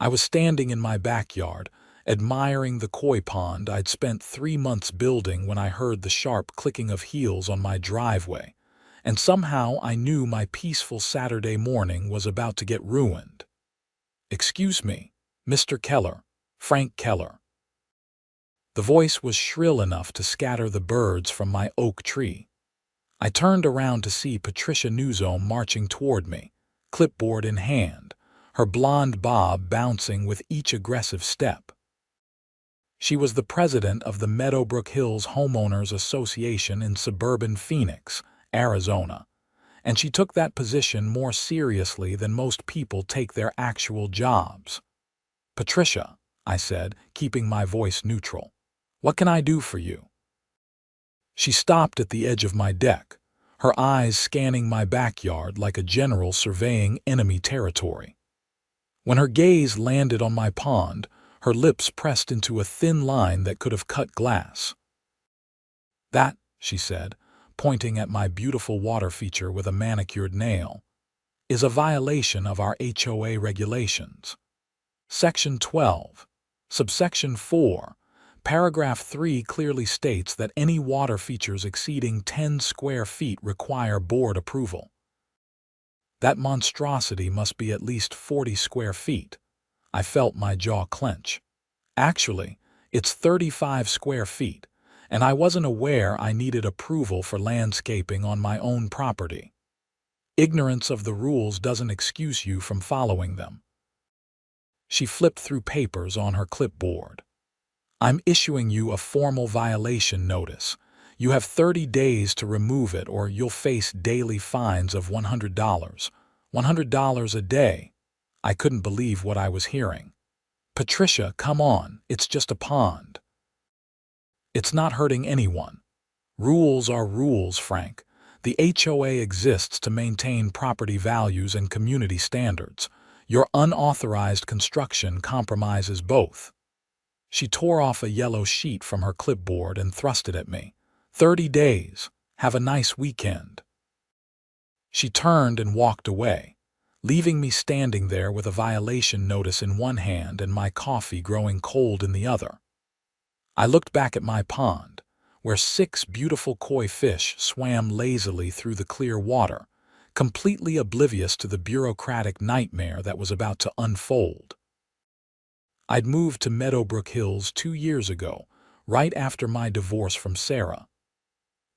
I was standing in my backyard, admiring the koi pond I'd spent 3 months building when I heard the sharp clicking of heels on my driveway, and somehow I knew my peaceful Saturday morning was about to get ruined. "Excuse me, Mr. Keller, Frank Keller." The voice was shrill enough to scatter the birds from my oak tree. I turned around to see Patricia Newsom marching toward me, clipboard in hand, her blonde bob bouncing with each aggressive step. She was the president of the Meadowbrook Hills Homeowners Association in suburban Phoenix, Arizona, and she took that position more seriously than most people take their actual jobs. "Patricia," I said, keeping my voice neutral, "what can I do for you?" She stopped at the edge of my deck, her eyes scanning my backyard like a general surveying enemy territory. When her gaze landed on my pond, her lips pressed into a thin line that could have cut glass. "That," she said, pointing at my beautiful water feature with a manicured nail, "is a violation of our HOA regulations. Section 12, subsection 4, paragraph 3 clearly states that any water features exceeding 10 square feet require board approval. That monstrosity must be at least 40 square feet." I felt my jaw clench. "Actually, it's 35 square feet, and I wasn't aware I needed approval for landscaping on my own property. Ignorance of the rules doesn't excuse you from following them." She flipped through papers on her clipboard. "I'm issuing you a formal violation notice. You have 30 days to remove it or you'll face daily fines of $100. $100 a day." I couldn't believe what I was hearing. "Patricia, come on, it's just a pond." "It's not hurting anyone. Rules are rules, Frank. The HOA exists to maintain property values and community standards. Your unauthorized construction compromises both." She tore off a yellow sheet from her clipboard and thrust it at me. "30 days. Have a nice weekend." She turned and walked away, leaving me standing there with a violation notice in one hand and my coffee growing cold in the other. I looked back at my pond, where 6 beautiful koi fish swam lazily through the clear water, completely oblivious to the bureaucratic nightmare that was about to unfold. I'd moved to Meadowbrook Hills 2 years ago, right after my divorce from Sarah.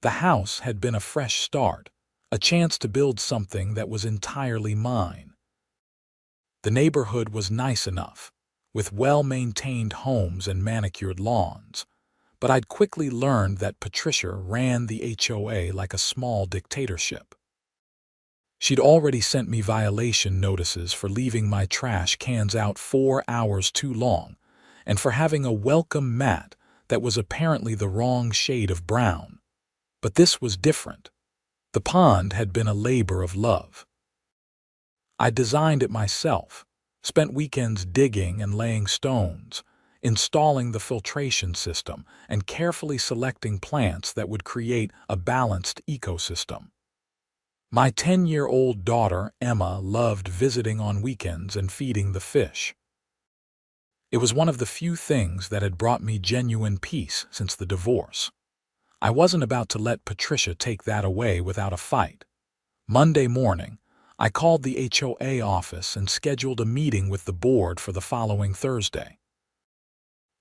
The house had been a fresh start, a chance to build something that was entirely mine. The neighborhood was nice enough, with well-maintained homes and manicured lawns, but I'd quickly learned that Patricia ran the HOA like a small dictatorship. She'd already sent me violation notices for leaving my trash cans out 4 hours too long, and for having a welcome mat that was apparently the wrong shade of brown. But this was different. The pond had been a labor of love. I designed it myself, spent weekends digging and laying stones, installing the filtration system, and carefully selecting plants that would create a balanced ecosystem. My 10-year-old daughter, Emma, loved visiting on weekends and feeding the fish. It was one of the few things that had brought me genuine peace since the divorce. I wasn't about to let Patricia take that away without a fight. Monday morning, I called the HOA office and scheduled a meeting with the board for the following Thursday.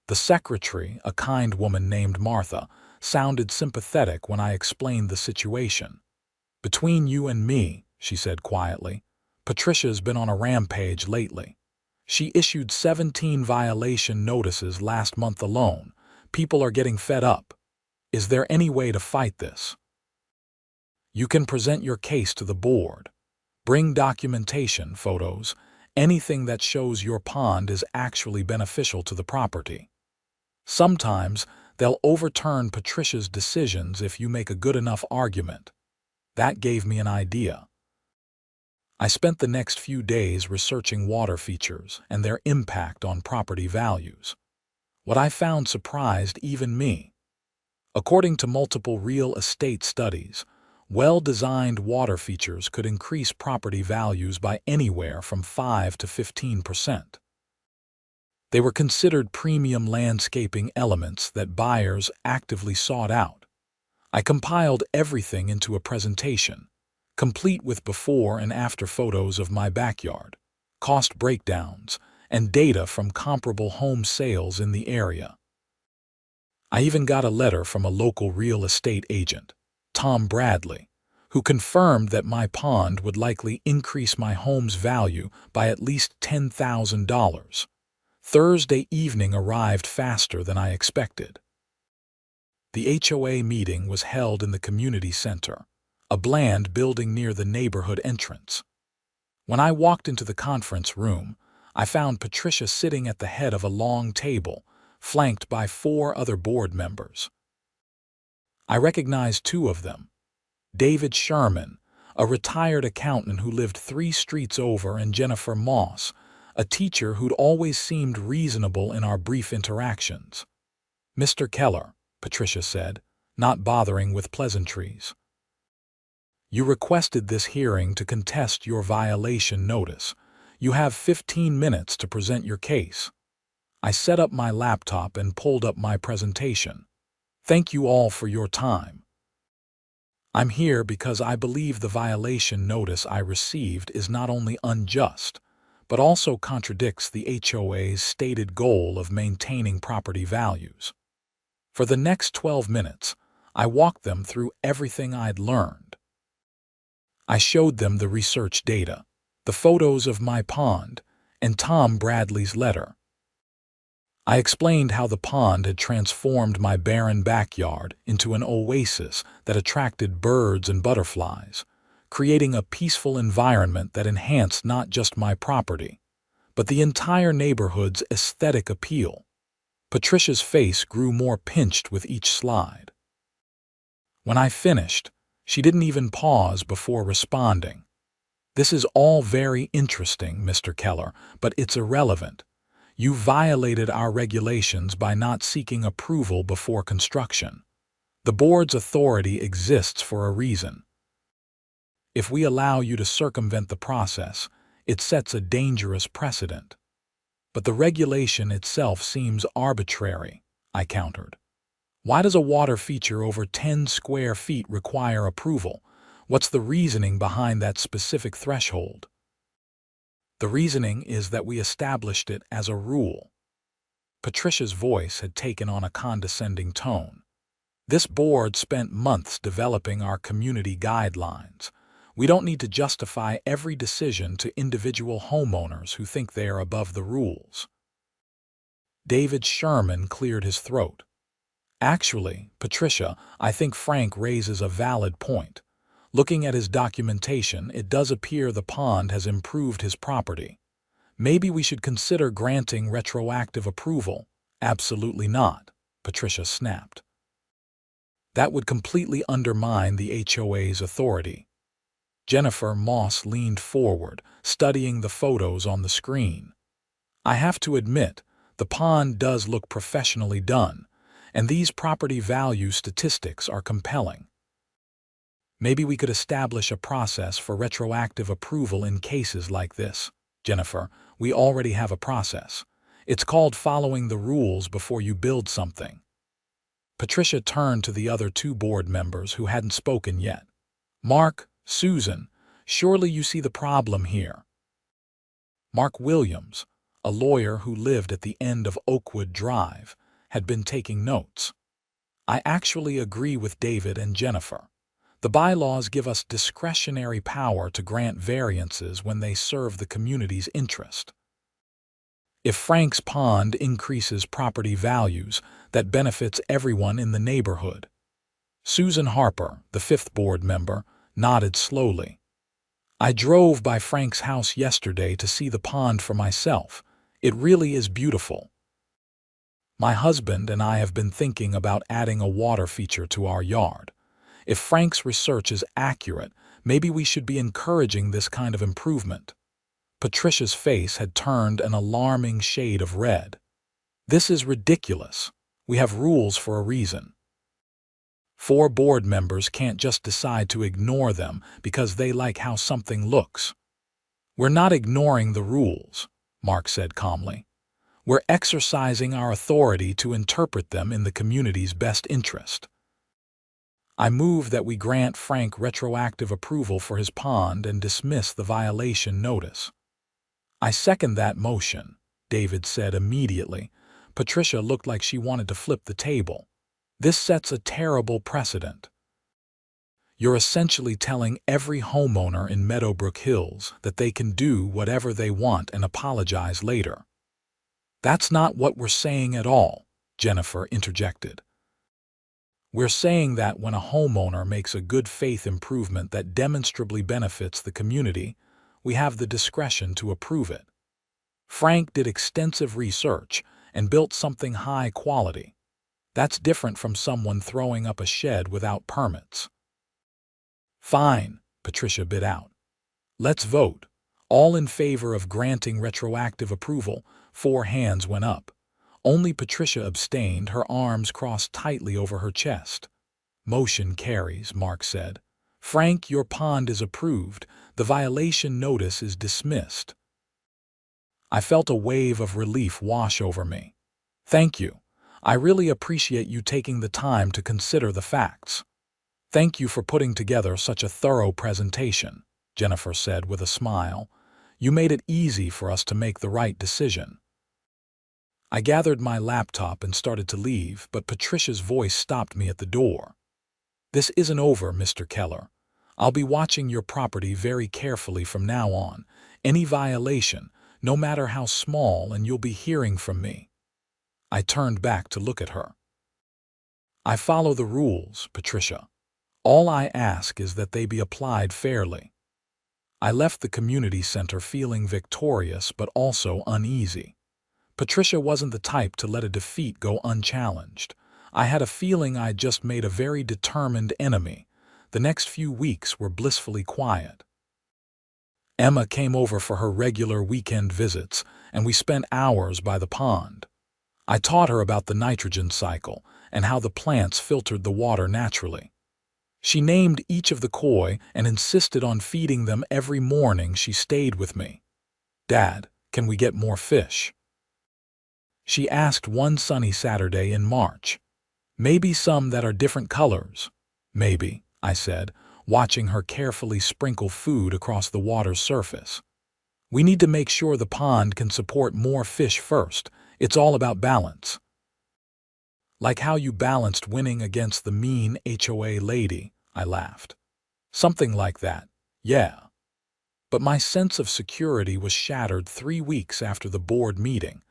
The secretary, a kind woman named Martha, sounded sympathetic when I explained the situation. "Between you and me," she said quietly, "Patricia's been on a rampage lately. She issued 17 violation notices last month alone. People are getting fed up. Is there any way to fight this? You can present your case to the board. Bring documentation, photos, anything that shows your pond is actually beneficial to the property. Sometimes they'll overturn Patricia's decisions if you make a good enough argument." That gave me an idea. I spent the next few days researching water features and their impact on property values. What I found surprised even me. According to multiple real estate studies, well-designed water features could increase property values by anywhere from 5 to 15%. They were considered premium landscaping elements that buyers actively sought out. I compiled everything into a presentation, complete with before and after photos of my backyard, cost breakdowns, and data from comparable home sales in the area. I even got a letter from a local real estate agent, Tom Bradley, who confirmed that my pond would likely increase my home's value by at least $10,000. Thursday evening arrived faster than I expected. The HOA meeting was held in the community center, a bland building near the neighborhood entrance. When I walked into the conference room, I found Patricia sitting at the head of a long table, flanked by 4 other board members. I recognized 2 of them. David Sherman, a retired accountant who lived 3 streets over, and Jennifer Moss, a teacher who'd always seemed reasonable in our brief interactions. "Mr. Keller," Patricia said, not bothering with pleasantries, "you requested this hearing to contest your violation notice. You have 15 minutes to present your case." I set up my laptop and pulled up my presentation. "Thank you all for your time. I'm here because I believe the violation notice I received is not only unjust, but also contradicts the HOA's stated goal of maintaining property values." For the next 12 minutes, I walked them through everything I'd learned. I showed them the research data, the photos of my pond, and Tom Bradley's letter. I explained how the pond had transformed my barren backyard into an oasis that attracted birds and butterflies, creating a peaceful environment that enhanced not just my property, but the entire neighborhood's aesthetic appeal. Patricia's face grew more pinched with each slide. When I finished, she didn't even pause before responding. "This is all very interesting, Mr. Keller, but it's irrelevant. You violated our regulations by not seeking approval before construction. The board's authority exists for a reason. If we allow you to circumvent the process, it sets a dangerous precedent." "But the regulation itself seems arbitrary," I countered. "Why does a water feature over 10 square feet require approval? What's the reasoning behind that specific threshold?" "The reasoning is that we established it as a rule." Patricia's voice had taken on a condescending tone. "This board spent months developing our community guidelines. We don't need to justify every decision to individual homeowners who think they are above the rules." David Sherman cleared his throat. "Actually, Patricia, I think Frank raises a valid point. Looking at his documentation, it does appear the pond has improved his property. Maybe we should consider granting retroactive approval." "Absolutely not," Patricia snapped. "That would completely undermine the HOA's authority." Jennifer Moss leaned forward, studying the photos on the screen. "I have to admit, the pond does look professionally done, and these property value statistics are compelling. Maybe we could establish a process for retroactive approval in cases like this." "Jennifer, we already have a process. It's called following the rules before you build something." Patricia turned to the other 2 board members who hadn't spoken yet. "Mark, Susan, surely you see the problem here." Mark Williams, a lawyer who lived at the end of Oakwood Drive, had been taking notes. "I actually agree with David and Jennifer. The bylaws give us discretionary power to grant variances when they serve the community's interest. If Frank's pond increases property values, that benefits everyone in the neighborhood." Susan Harper, the 5th board member, nodded slowly. "I drove by Frank's house yesterday to see the pond for myself. It really is beautiful. My husband and I have been thinking about adding a water feature to our yard. If Frank's research is accurate, maybe we should be encouraging this kind of improvement." Patricia's face had turned an alarming shade of red. "This is ridiculous. We have rules for a reason. 4 board members can't just decide to ignore them because they like how something looks." "We're not ignoring the rules," Mark said calmly. We're exercising our authority to interpret them in the community's best interest. I move that we grant Frank retroactive approval for his pond and dismiss the violation notice. I second that motion, David said immediately. Patricia looked like she wanted to flip the table. This sets a terrible precedent. You're essentially telling every homeowner in Meadowbrook Hills that they can do whatever they want and apologize later. That's not what we're saying at all, Jennifer interjected. We're saying that when a homeowner makes a good faith improvement that demonstrably benefits the community, we have the discretion to approve it. Frank did extensive research and built something high quality. That's different from someone throwing up a shed without permits. Fine, Patricia bit out. Let's vote. All in favor of granting retroactive approval. 4 hands went up. Only Patricia abstained, her arms crossed tightly over her chest. Motion carries, Mark said. Frank, your pond is approved. The violation notice is dismissed. I felt a wave of relief wash over me. Thank you. I really appreciate you taking the time to consider the facts. Thank you for putting together such a thorough presentation, Jennifer said with a smile. You made it easy for us to make the right decision. I gathered my laptop and started to leave, but Patricia's voice stopped me at the door. This isn't over, Mr. Keller. I'll be watching your property very carefully from now on. Any violation, no matter how small, and you'll be hearing from me. I turned back to look at her. I follow the rules, Patricia. All I ask is that they be applied fairly. I left the community center feeling victorious but also uneasy. Patricia wasn't the type to let a defeat go unchallenged. I had a feeling I'd just made a very determined enemy. The next few weeks were blissfully quiet. Emma came over for her regular weekend visits, and we spent hours by the pond. I taught her about the nitrogen cycle and how the plants filtered the water naturally. She named each of the koi and insisted on feeding them every morning she stayed with me. Dad, can we get more fish? She asked one sunny Saturday in March. Maybe some that are different colors. Maybe, I said, watching her carefully sprinkle food across the water's surface. We need to make sure the pond can support more fish first. It's all about balance. Like how you balanced winning against the mean HOA lady, I laughed. Something like that, yeah. But my sense of security was shattered 3 weeks after the board meeting.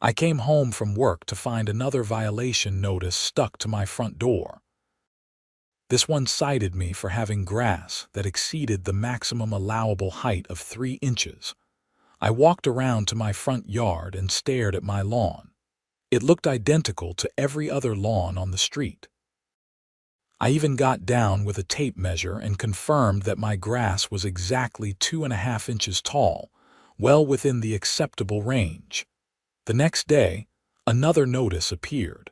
I came home from work to find another violation notice stuck to my front door. This one cited me for having grass that exceeded the maximum allowable height of 3 inches. I walked around to my front yard and stared at my lawn. It looked identical to every other lawn on the street. I even got down with a tape measure and confirmed that my grass was exactly 2.5 inches tall, well within the acceptable range. The next day, another notice appeared.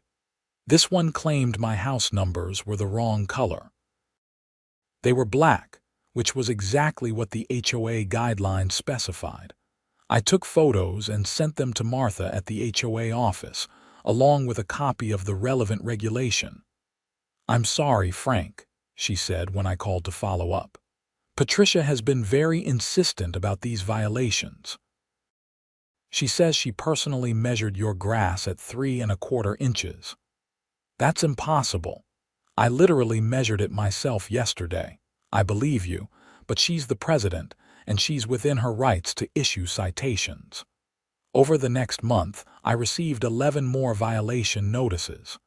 This one claimed my house numbers were the wrong color. They were black, which was exactly what the HOA guidelines specified. I took photos and sent them to Martha at the HOA office, along with a copy of the relevant regulation. I'm sorry, Frank, she said when I called to follow up. Patricia has been very insistent about these violations. She says she personally measured your grass at 3.25 inches. That's impossible. I literally measured it myself yesterday. I believe you, but she's the president, and she's within her rights to issue citations. Over the next month, I received 11 more violation notices.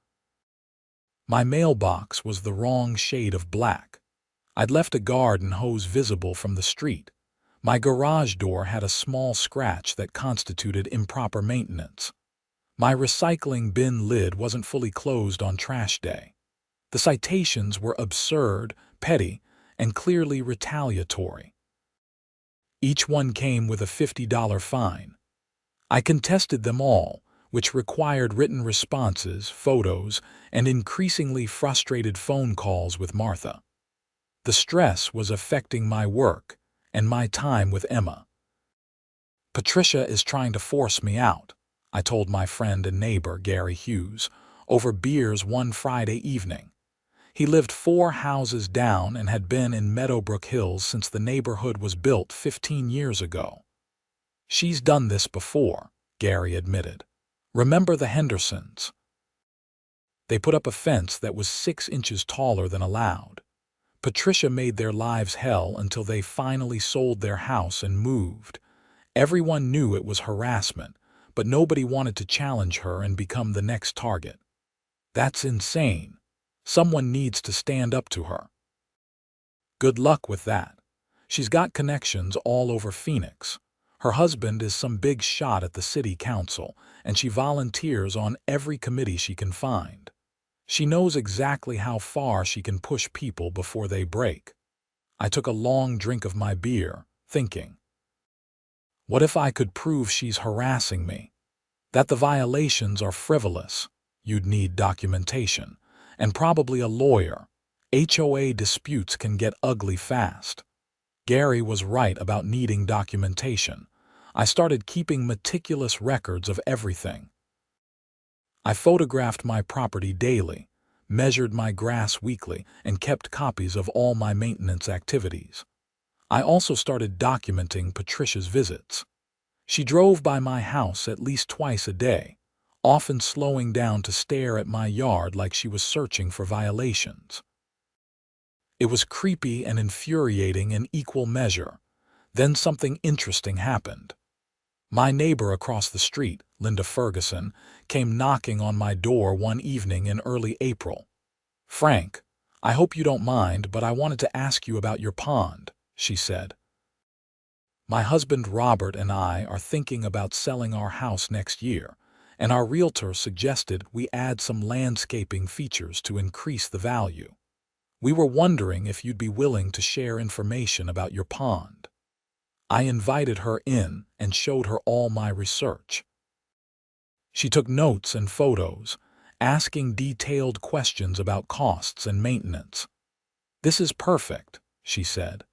My mailbox was the wrong shade of black. I'd left a garden hose visible from the street. My garage door had a small scratch that constituted improper maintenance. My recycling bin lid wasn't fully closed on trash day. The citations were absurd, petty, and clearly retaliatory. Each one came with a $50 fine. I contested them all, which required written responses, photos, and increasingly frustrated phone calls with Martha. The stress was affecting my work and my time with Emma. Patricia is trying to force me out, I told my friend and neighbor, Gary Hughes, over beers one Friday evening. He lived 4 houses down and had been in Meadowbrook Hills since the neighborhood was built 15 years ago. "She's done this before," Gary admitted. "Remember the Hendersons? They put up a fence that was 6 inches taller than allowed. Patricia made their lives hell until they finally sold their house and moved. Everyone knew it was harassment, but nobody wanted to challenge her and become the next target. That's insane. Someone needs to stand up to her." "Good luck with that. She's got connections all over Phoenix. Her husband is some big shot at the city council, and she volunteers on every committee she can find. She knows exactly how far she can push people before they break." I took a long drink of my beer, thinking, what if I could prove she's harassing me? That the violations are frivolous. You'd need documentation, and probably a lawyer. HOA disputes can get ugly fast. Gary was right about needing documentation. I started keeping meticulous records of everything. I photographed my property daily, measured my grass weekly, and kept copies of all my maintenance activities. I also started documenting Patricia's visits. She drove by my house at least twice a day, often slowing down to stare at my yard like she was searching for violations. It was creepy and infuriating in equal measure. Then something interesting happened. My neighbor across the street, Linda Ferguson, came knocking on my door one evening in early April. "Frank, I hope you don't mind, but I wanted to ask you about your pond," she said. "My husband Robert and I are thinking about selling our house next year, and our realtor suggested we add some landscaping features to increase the value. We were wondering if you'd be willing to share information about your pond." I invited her in and showed her all my research. She took notes and photos, asking detailed questions about costs and maintenance. "This is perfect," she said.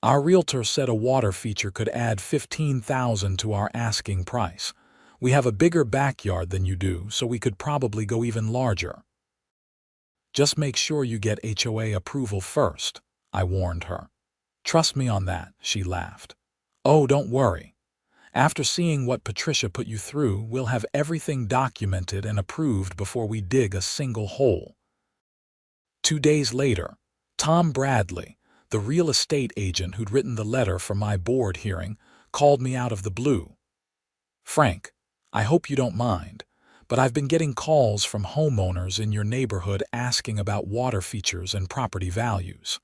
"Our realtor said a water feature could add $15,000 to our asking price. We have a bigger backyard than you do, so we could probably go even larger." "Just make sure you get HOA approval first," I warned her. "Trust me on that," she laughed. "Oh, don't worry. After seeing what Patricia put you through, we'll have everything documented and approved before we dig a single hole." 2 days later, Tom Bradley, the real estate agent who'd written the letter for my board hearing, called me out of the blue. "Frank, I hope you don't mind, but I've been getting calls from homeowners in your neighborhood asking about water features and property values.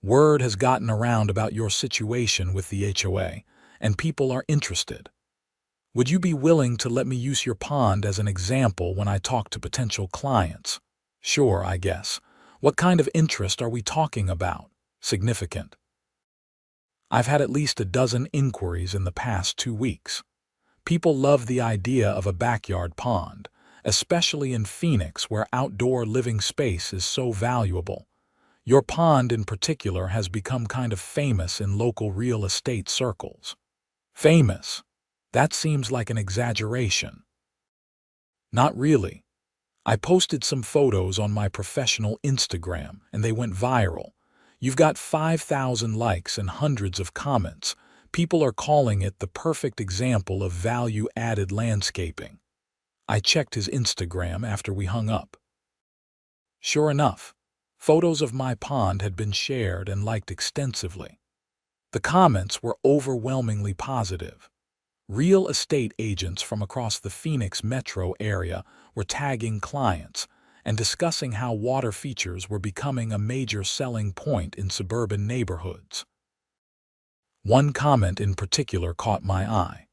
Word has gotten around about your situation with the HOA, and people are interested. Would you be willing to let me use your pond as an example when I talk to potential clients?" "Sure, I guess. What kind of interest are we talking about? Significant?" "I've had at least a dozen inquiries in the past 2 weeks. People love the idea of a backyard pond, especially in Phoenix where outdoor living space is so valuable. Your pond in particular has become kind of famous in local real estate circles." "Famous? That seems like an exaggeration." "Not really. I posted some photos on my professional Instagram and they went viral. You've got 5,000 likes and hundreds of comments. People are calling it the perfect example of value-added landscaping." I checked his Instagram after we hung up. Sure enough, photos of my pond had been shared and liked extensively. The comments were overwhelmingly positive. Real estate agents from across the Phoenix metro area were tagging clients and discussing how water features were becoming a major selling point in suburban neighborhoods. One comment in particular caught my eye.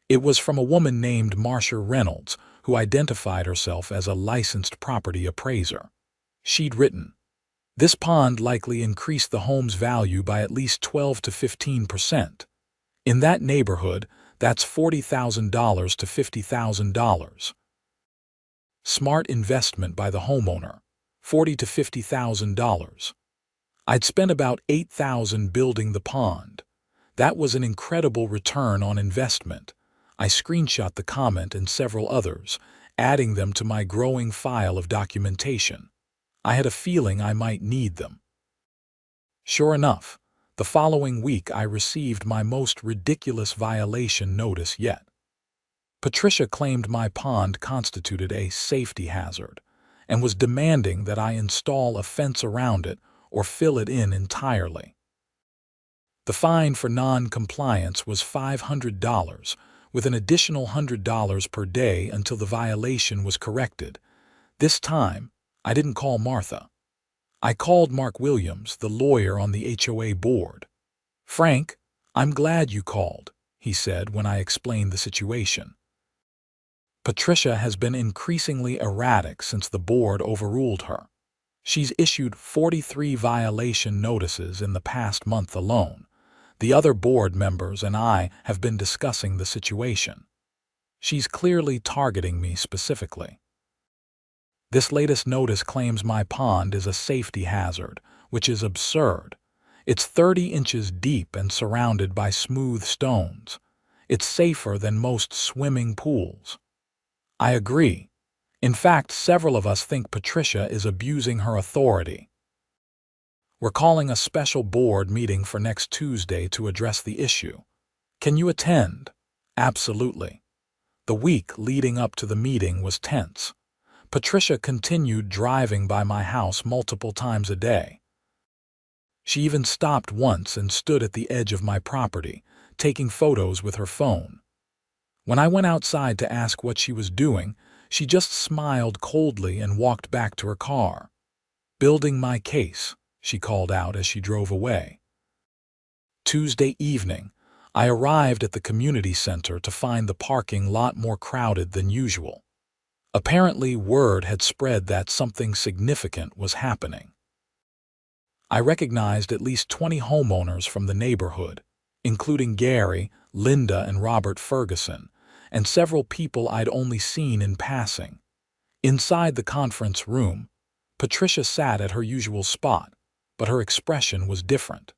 It was from a woman named Marcia Reynolds, who identified herself as a licensed property appraiser. She'd written, "This pond likely increased the home's value by at least 12 to 15%. In that neighborhood, that's $40,000 to $50,000. Smart investment by the homeowner, $40,000 to $50,000. I'd spent about $8,000 building the pond. That was an incredible return on investment. I screenshot the comment and several others, adding them to my growing file of documentation. I had a feeling I might need them. Sure enough, the following week I received my most ridiculous violation notice yet. Patricia claimed my pond constituted a safety hazard and was demanding that I install a fence around it or fill it in entirely. The fine for non-compliance was $500, with an additional $100 per day until the violation was corrected. This time, I didn't call Martha. I called Mark Williams, the lawyer on the HOA board. "Frank, I'm glad you called," he said when I explained the situation. "Patricia has been increasingly erratic since the board overruled her. She's issued 43 violation notices in the past month alone. The other board members and I have been discussing the situation. She's clearly targeting me specifically. This latest notice claims my pond is a safety hazard, which is absurd. It's 30 inches deep and surrounded by smooth stones. It's safer than most swimming pools." I agree. In fact, several of us think Patricia is abusing her authority. "We're calling a special board meeting for next Tuesday to address the issue. Can you attend?" Absolutely. The week leading up to the meeting was tense. Patricia continued driving by my house multiple times a day. She even stopped once and stood at the edge of my property, taking photos with her phone. When I went outside to ask what she was doing, she just smiled coldly and walked back to her car. "Building my case," she called out as she drove away. Tuesday evening, I arrived at the community center to find the parking lot more crowded than usual. Apparently, word had spread that something significant was happening. I recognized at least 20 homeowners from the neighborhood, including Gary, Linda, and Robert Ferguson, and several people I'd only seen in passing. Inside the conference room, Patricia sat at her usual spot, but her expression was different.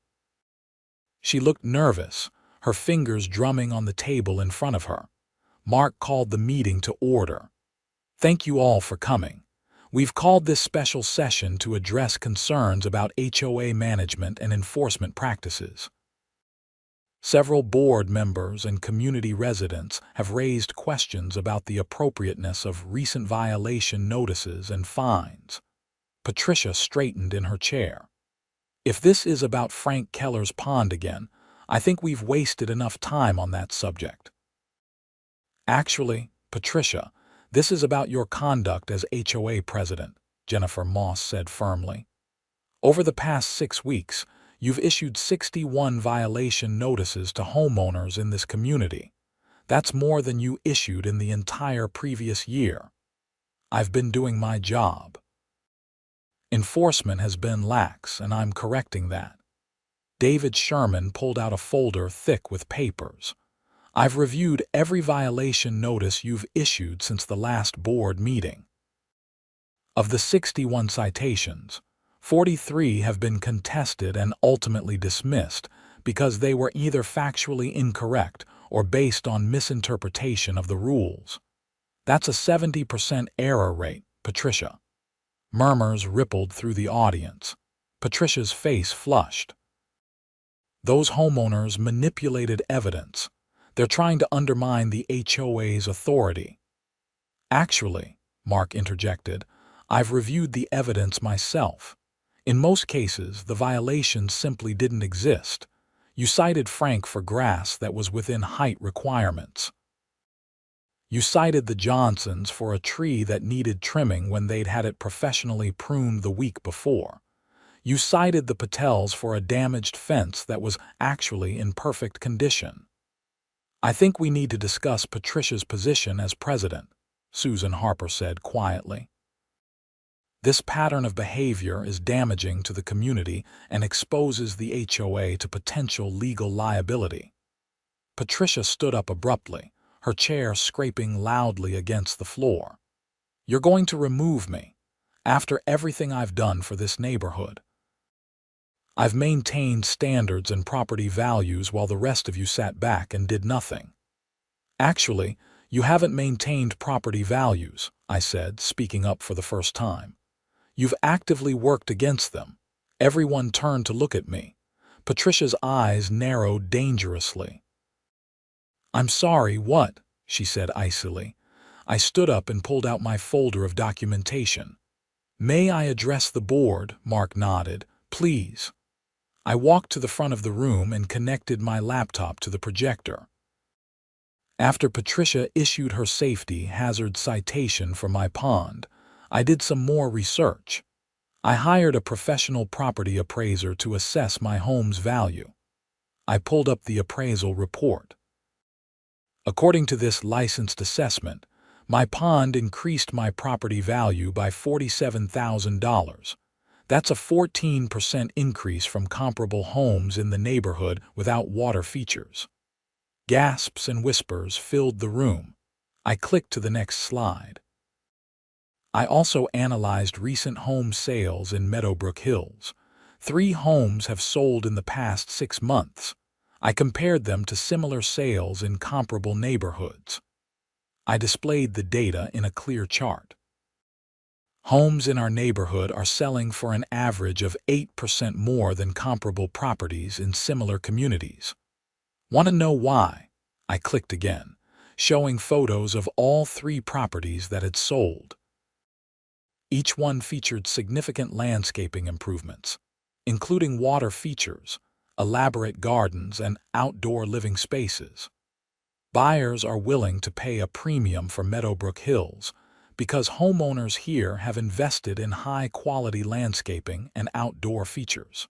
She looked nervous, her fingers drumming on the table in front of her. Mark called the meeting to order. "Thank you all for coming. We've called this special session to address concerns about HOA management and enforcement practices. Several board members and community residents have raised questions about the appropriateness of recent violation notices and fines." Patricia straightened in her chair. "If this is about Frank Keller's pond again, I think we've wasted enough time on that subject." "Actually, Patricia, this is about your conduct as HOA president," Jennifer Moss said firmly. "Over the past 6 weeks, you've issued 61 violation notices to homeowners in this community. That's more than you issued in the entire previous year. I've been doing my job. Enforcement has been lax, and I'm correcting that." David Sherman pulled out a folder thick with papers. "I've reviewed every violation notice you've issued since the last board meeting. Of the 61 citations, 43 have been contested and ultimately dismissed because they were either factually incorrect or based on misinterpretation of the rules. That's a 70% error rate, Patricia." Murmurs rippled through the audience. Patricia's face flushed. "Those homeowners manipulated evidence. They're trying to undermine the HOA's authority." "Actually," Mark interjected, "I've reviewed the evidence myself. In most cases, the violations simply didn't exist. You cited Frank for grass that was within height requirements. You cited the Johnsons for a tree that needed trimming when they'd had it professionally pruned the week before. You cited the Patels for a damaged fence that was actually in perfect condition. I think we need to discuss Patricia's position as president," Susan Harper said quietly. "This pattern of behavior is damaging to the community and exposes the HOA to potential legal liability." Patricia stood up abruptly, her chair scraping loudly against the floor. "You're going to remove me, after everything I've done for this neighborhood. I've maintained standards and property values while the rest of you sat back and did nothing." Actually, you haven't maintained property values, I said, speaking up for the first time. You've actively worked against them. Everyone turned to look at me. Patricia's eyes narrowed dangerously. I'm sorry, what? She said icily. I stood up and pulled out my folder of documentation. May I address the board? Mark nodded. Please. I walked to the front of the room and connected my laptop to the projector. After Patricia issued her safety hazard citation for my pond, I did some more research. I hired a professional property appraiser to assess my home's value. I pulled up the appraisal report. According to this licensed assessment, my pond increased my property value by $47,000. That's a 14% increase from comparable homes in the neighborhood without water features. Gasps and whispers filled the room. I clicked to the next slide. I also analyzed recent home sales in Meadowbrook Hills. 3 homes have sold in the past 6 months. I compared them to similar sales in comparable neighborhoods. I displayed the data in a clear chart. Homes in our neighborhood are selling for an average of 8% more than comparable properties in similar communities. Want to know why? I clicked again, showing photos of all 3 properties that had sold. Each one featured significant landscaping improvements, including water features, elaborate gardens, and outdoor living spaces. Buyers are willing to pay a premium for Meadowbrook Hills because homeowners here have invested in high-quality landscaping and outdoor features.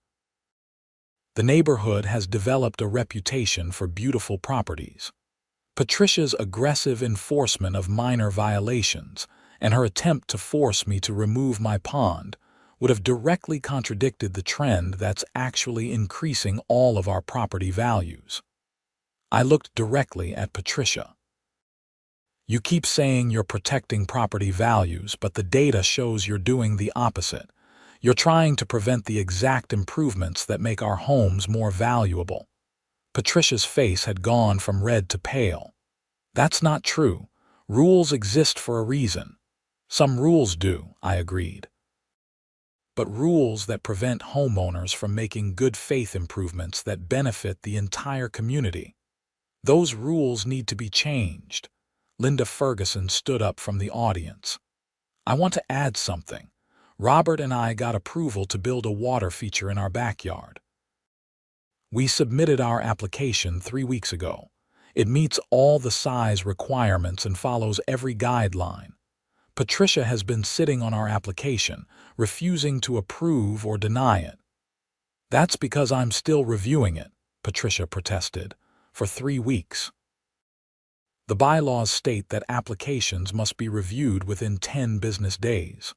The neighborhood has developed a reputation for beautiful properties. Patricia's aggressive enforcement of minor violations and her attempt to force me to remove my pond would have directly contradicted the trend that's actually increasing all of our property values. I looked directly at Patricia. You keep saying you're protecting property values, but the data shows you're doing the opposite. You're trying to prevent the exact improvements that make our homes more valuable. Patricia's face had gone from red to pale. That's not true. Rules exist for a reason. Some rules do, I agreed. But rules that prevent homeowners from making good faith improvements that benefit the entire community. Those rules need to be changed. Linda Ferguson stood up from the audience. I want to add something. Robert and I got approval to build a water feature in our backyard. We submitted our application 3 weeks ago. It meets all the size requirements and follows every guideline. Patricia has been sitting on our application, refusing to approve or deny it. That's because I'm still reviewing it, Patricia protested, for 3 weeks. The bylaws state that applications must be reviewed within 10 business days.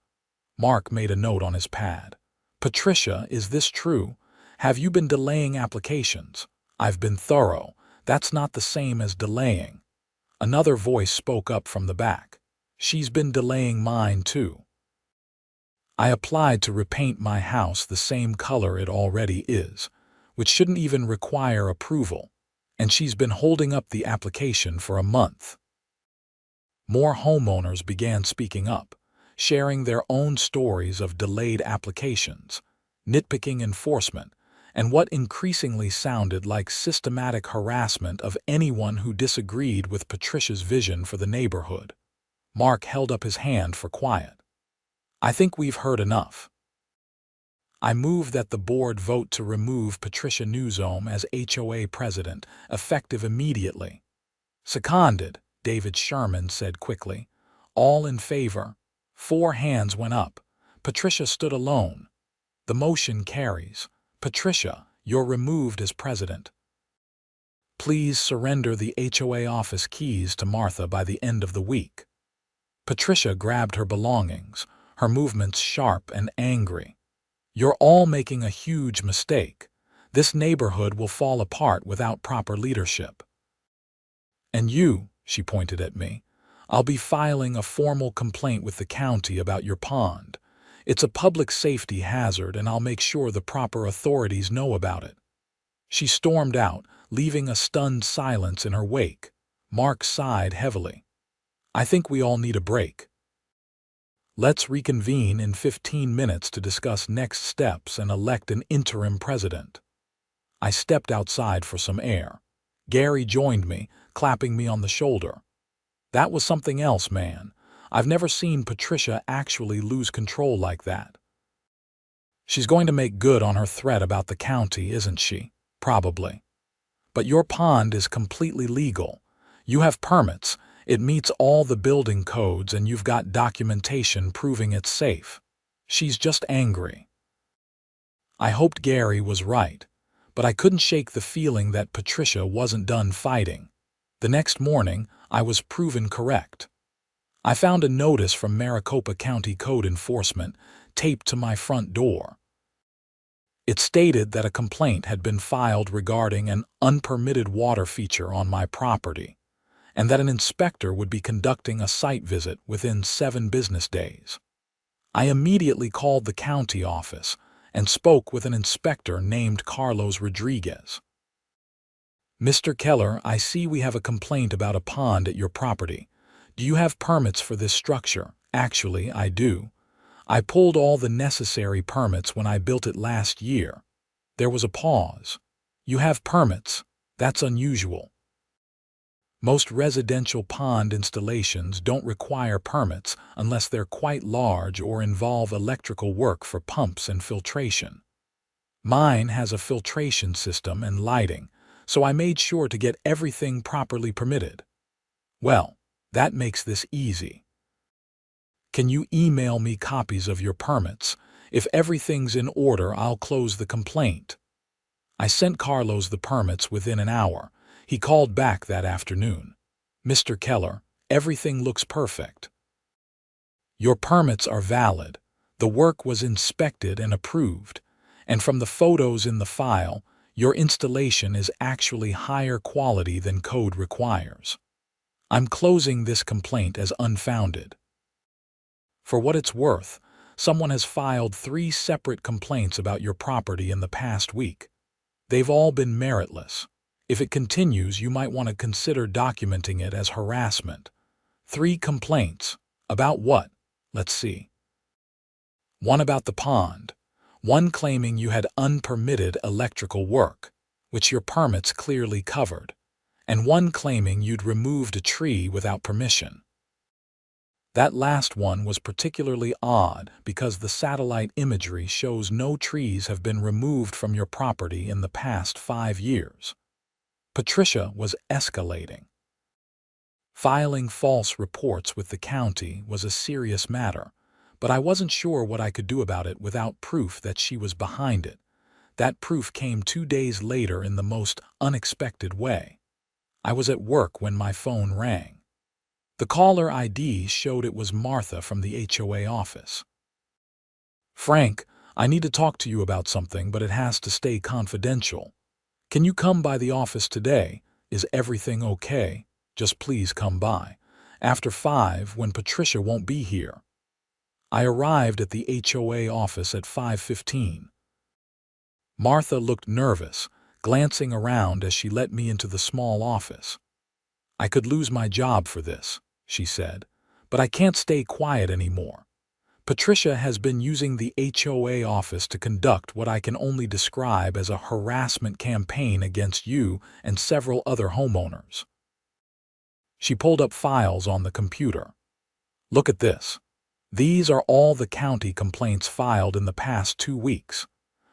Mark made a note on his pad. Patricia, is this true? Have you been delaying applications? I've been thorough. That's not the same as delaying. Another voice spoke up from the back. She's been delaying mine too. I applied to repaint my house the same color it already is, which shouldn't even require approval, and she's been holding up the application for a month. More homeowners began speaking up, sharing their own stories of delayed applications, nitpicking enforcement, and what increasingly sounded like systematic harassment of anyone who disagreed with Patricia's vision for the neighborhood. Mark held up his hand for quiet. I think we've heard enough. I move that the board vote to remove Patricia Newsome as HOA president, effective immediately. Seconded, David Sherman said quickly. All in favor? 4 hands went up. Patricia stood alone. The motion carries. Patricia, you're removed as president. Please surrender the HOA office keys to Martha by the end of the week. Patricia grabbed her belongings, her movements sharp and angry. You're all making a huge mistake. This neighborhood will fall apart without proper leadership. And you, she pointed at me, I'll be filing a formal complaint with the county about your pond. It's a public safety hazard, and I'll make sure the proper authorities know about it. She stormed out, leaving a stunned silence in her wake. Mark sighed heavily. I think we all need a break. Let's reconvene in 15 minutes to discuss next steps and elect an interim president. I stepped outside for some air. Gary joined me, clapping me on the shoulder. That was something else, man. I've never seen Patricia actually lose control like that. She's going to make good on her threat about the county, isn't she? Probably. But your pond is completely legal. You have permits, it meets all the building codes, and you've got documentation proving it's safe. She's just angry. I hoped Gary was right, but I couldn't shake the feeling that Patricia wasn't done fighting. The next morning, I was proven correct. I found a notice from Maricopa County Code Enforcement taped to my front door. It stated that a complaint had been filed regarding an unpermitted water feature on my property, and that an inspector would be conducting a site visit within 7 business days. I immediately called the county office and spoke with an inspector named Carlos Rodriguez. Mr. Keller, I see we have a complaint about a pond at your property. Do you have permits for this structure? Actually, I do. I pulled all the necessary permits when I built it last year. There was a pause. You have permits? That's unusual. Most residential pond installations don't require permits unless they're quite large or involve electrical work for pumps and filtration. Mine has a filtration system and lighting, so I made sure to get everything properly permitted. Well, that makes this easy. Can you email me copies of your permits? If everything's in order, I'll close the complaint. I sent Carlos the permits within an hour. He called back that afternoon. Mr. Keller, everything looks perfect. Your permits are valid. The work was inspected and approved. And from the photos in the file, your installation is actually higher quality than code requires. I'm closing this complaint as unfounded. For what it's worth, someone has filed 3 separate complaints about your property in the past week. They've all been meritless. If it continues, you might want to consider documenting it as harassment. 3 complaints. About what? Let's see. 1 about the pond. 1 claiming you had unpermitted electrical work, which your permits clearly covered. And 1 claiming you'd removed a tree without permission. That last one was particularly odd because the satellite imagery shows no trees have been removed from your property in the past 5 years. Patricia was escalating. Filing false reports with the county was a serious matter, but I wasn't sure what I could do about it without proof that she was behind it. That proof came 2 days later in the most unexpected way. I was at work when my phone rang. The caller ID showed it was Martha from the HOA office. Frank, I need to talk to you about something, but it has to stay confidential. Can you come by the office today? Is everything okay? Just please come by. After 5, when Patricia won't be here. I arrived at the HOA office at 5:15. Martha looked nervous, glancing around as she let me into the small office. I could lose my job for this, she said, but I can't stay quiet anymore. Patricia has been using the HOA office to conduct what I can only describe as a harassment campaign against you and several other homeowners. She pulled up files on the computer. Look at this. These are all the county complaints filed in the past 2 weeks.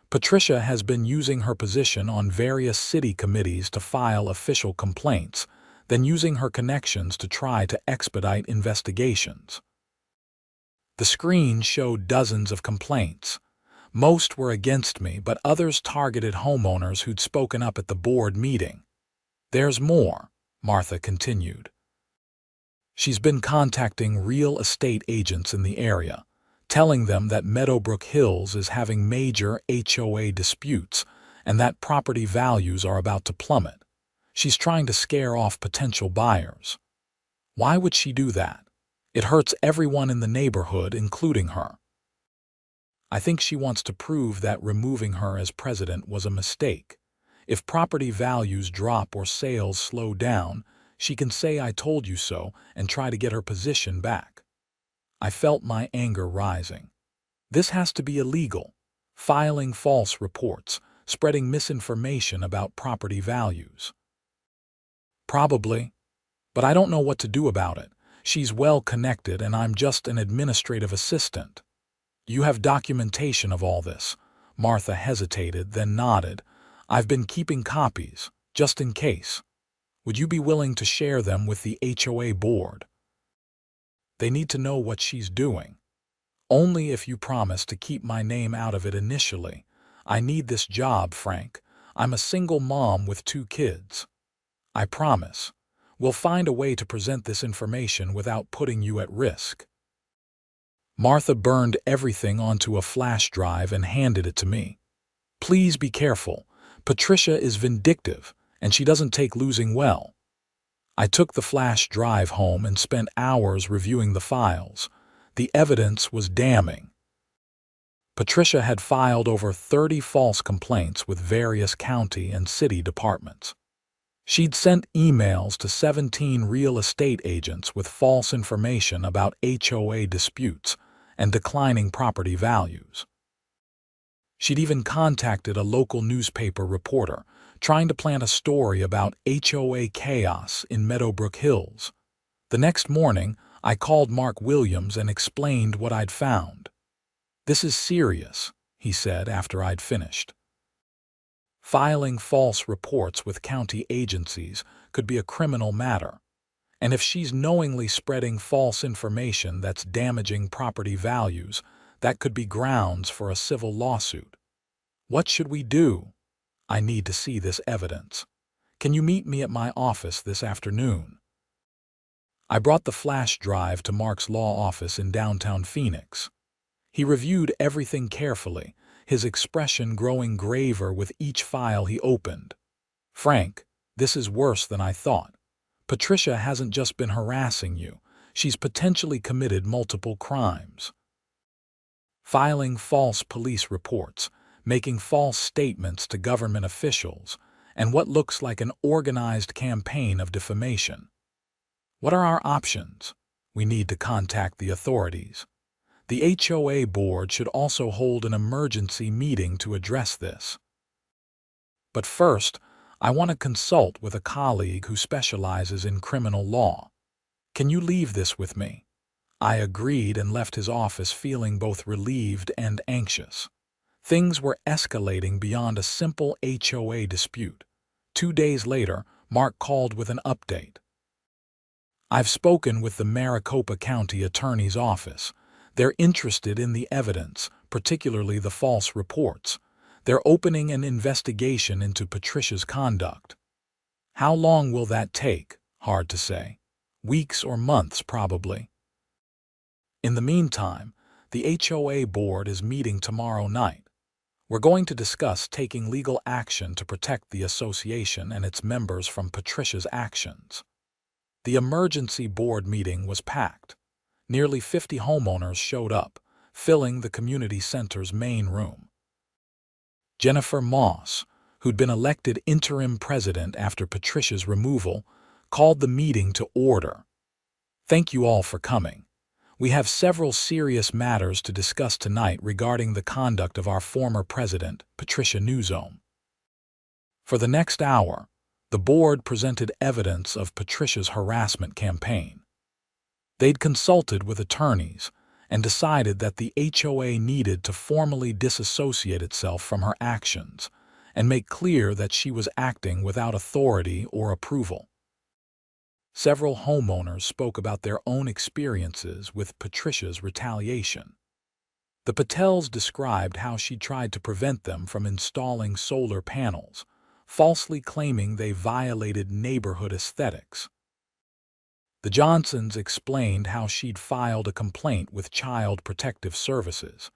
Patricia has been using her position on various city committees to file official complaints, then using her connections to try to expedite investigations. The screen showed dozens of complaints. Most were against me, but others targeted homeowners who'd spoken up at the board meeting. There's more, Martha continued. She's been contacting real estate agents in the area, telling them that Meadowbrook Hills is having major HOA disputes and that property values are about to plummet. She's trying to scare off potential buyers. Why would she do that? It hurts everyone in the neighborhood, including her. I think she wants to prove that removing her as president was a mistake. If property values drop or sales slow down, She can say I told you so and try to get her position back. I felt my anger rising. This has to be illegal. Filing false reports, spreading misinformation about property values. Probably, but I don't know what to do about it. She's well connected and I'm just an administrative assistant. You have documentation of all this. Martha hesitated, then nodded. I've been keeping copies, just in case. Would you be willing to share them with the HOA board? They need to know what she's doing. Only if you promise to keep my name out of it initially. I need this job, Frank. I'm a single mom with 2 kids. I promise. We'll find a way to present this information without putting you at risk. Martha burned everything onto a flash drive and handed it to me. Please be careful. Patricia is vindictive, and she doesn't take losing well. I took the flash drive home and spent hours reviewing the files. The evidence was damning. Patricia had filed over 30 false complaints with various county and city departments. She'd sent emails to 17 real estate agents with false information about HOA disputes and declining property values. She'd even contacted a local newspaper reporter, trying to plant a story about HOA chaos in Meadowbrook Hills. The next morning, I called Mark Williams and explained what I'd found. This is serious, he said after I'd finished. Filing false reports with county agencies could be a criminal matter, and if she's knowingly spreading false information that's damaging property values, that could be grounds for a civil lawsuit. What should we do? I need to see this evidence. Can you meet me at my office this afternoon? I brought the flash drive to Mark's law office in downtown Phoenix. He reviewed everything carefully, his expression growing graver with each file he opened. Frank, this is worse than I thought. Patricia hasn't just been harassing you. She's potentially committed multiple crimes. Filing false police reports, making false statements to government officials, and what looks like an organized campaign of defamation. What are our options? We need to contact the authorities. The HOA board should also hold an emergency meeting to address this. But first, I want to consult with a colleague who specializes in criminal law. Can you leave this with me? I agreed and left his office feeling both relieved and anxious. Things were escalating beyond a simple HOA dispute. 2 days later, Mark called with an update. I've spoken with the Maricopa County Attorney's Office. They're interested in the evidence, particularly the false reports. They're opening an investigation into Patricia's conduct. How long will that take? Hard to say. Weeks or months, probably. In the meantime, the HOA board is meeting tomorrow night. We're going to discuss taking legal action to protect the association and its members from Patricia's actions. The emergency board meeting was packed. Nearly 50 homeowners showed up, filling the community center's main room. Jennifer Moss, who'd been elected interim president after Patricia's removal, called the meeting to order. Thank you all for coming. We have several serious matters to discuss tonight regarding the conduct of our former president, Patricia Newsom. For the next hour, the board presented evidence of Patricia's harassment campaign. They'd consulted with attorneys and decided that the HOA needed to formally disassociate itself from her actions and make clear that she was acting without authority or approval. Several homeowners spoke about their own experiences with Patricia's retaliation. The Patels described how she tried to prevent them from installing solar panels, falsely claiming they violated neighborhood aesthetics. The Johnsons explained how she'd filed a complaint with Child Protective Services,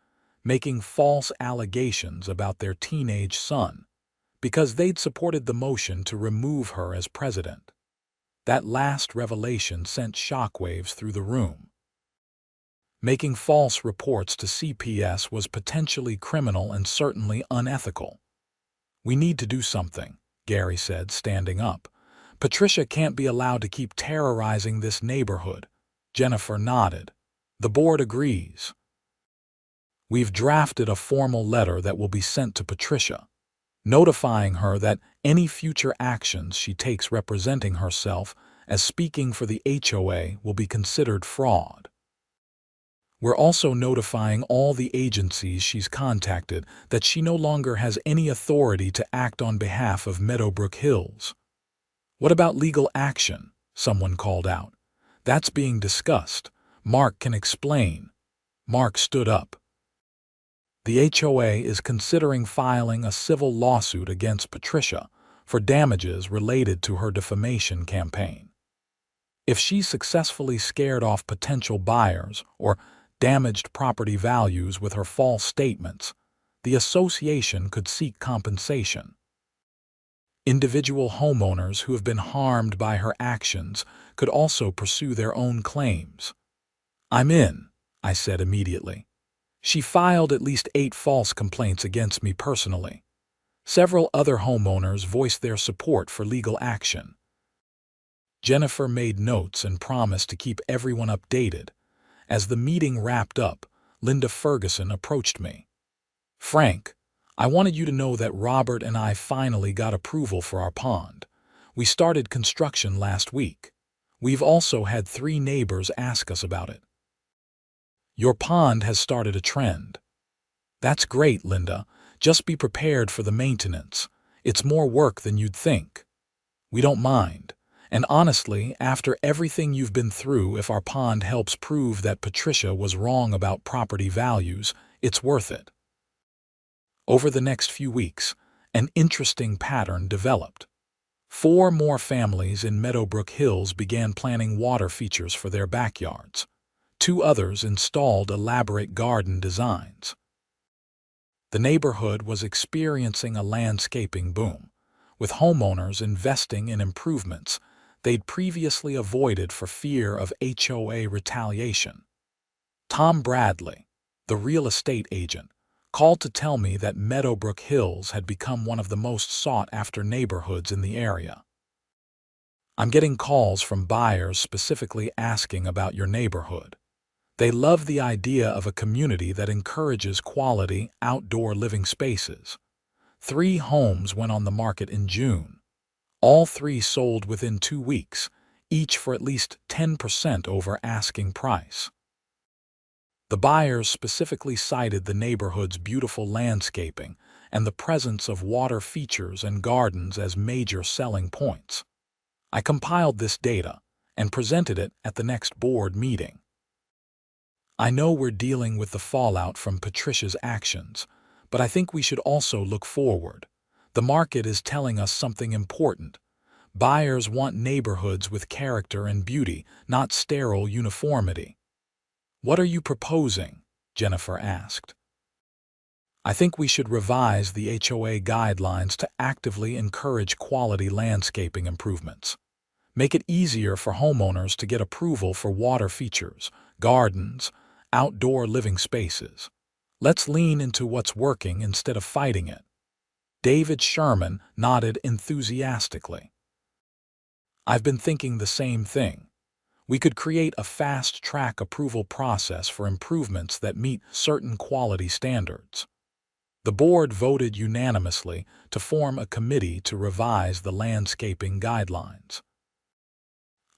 making false allegations about their teenage son, because they'd supported the motion to remove her as president. That last revelation sent shockwaves through the room. Making false reports to CPS was potentially criminal and certainly unethical. We need to do something, Gary said, standing up. Patricia can't be allowed to keep terrorizing this neighborhood. Jennifer nodded. The board agrees. We've drafted a formal letter that will be sent to Patricia, notifying her that any future actions she takes representing herself as speaking for the HOA will be considered fraud. We're also notifying all the agencies she's contacted that she no longer has any authority to act on behalf of Meadowbrook Hills. What about legal action? Someone called out. That's being discussed. Mark can explain. Mark stood up. The HOA is considering filing a civil lawsuit against Patricia for damages related to her defamation campaign. If she successfully scared off potential buyers or damaged property values with her false statements, the association could seek compensation. Individual homeowners who have been harmed by her actions could also pursue their own claims. I'm in, I said immediately. She filed at least 8 false complaints against me personally. Several other homeowners voiced their support for legal action. Jennifer made notes and promised to keep everyone updated. As the meeting wrapped up, Linda Ferguson approached me. Frank, I wanted you to know that Robert and I finally got approval for our pond. We started construction last week. We've also had 3 neighbors ask us about it. Your pond has started a trend. That's great, Linda. Just be prepared for the maintenance. It's more work than you'd think. We don't mind. And honestly, after everything you've been through, if our pond helps prove that Patricia was wrong about property values, it's worth it. Over the next few weeks, an interesting pattern developed. 4 more families in Meadowbrook Hills began planning water features for their backyards. 2 others installed elaborate garden designs. The neighborhood was experiencing a landscaping boom, with homeowners investing in improvements they'd previously avoided for fear of HOA retaliation. Tom Bradley, the real estate agent, called to tell me that Meadowbrook Hills had become one of the most sought-after neighborhoods in the area. I'm getting calls from buyers specifically asking about your neighborhood. They love the idea of a community that encourages quality outdoor living spaces. 3 homes went on the market in June. All 3 sold within 2 weeks, each for at least 10% over asking price. The buyers specifically cited the neighborhood's beautiful landscaping and the presence of water features and gardens as major selling points. I compiled this data and presented it at the next board meeting. I know we're dealing with the fallout from Patricia's actions, but I think we should also look forward. The market is telling us something important. Buyers want neighborhoods with character and beauty, not sterile uniformity. What are you proposing? Jennifer asked. I think we should revise the HOA guidelines to actively encourage quality landscaping improvements. Make it easier for homeowners to get approval for water features, gardens, outdoor living spaces. Let's lean into what's working instead of fighting it. David Sherman nodded enthusiastically. I've been thinking the same thing. We could create a fast-track approval process for improvements that meet certain quality standards. The board voted unanimously to form a committee to revise the landscaping guidelines.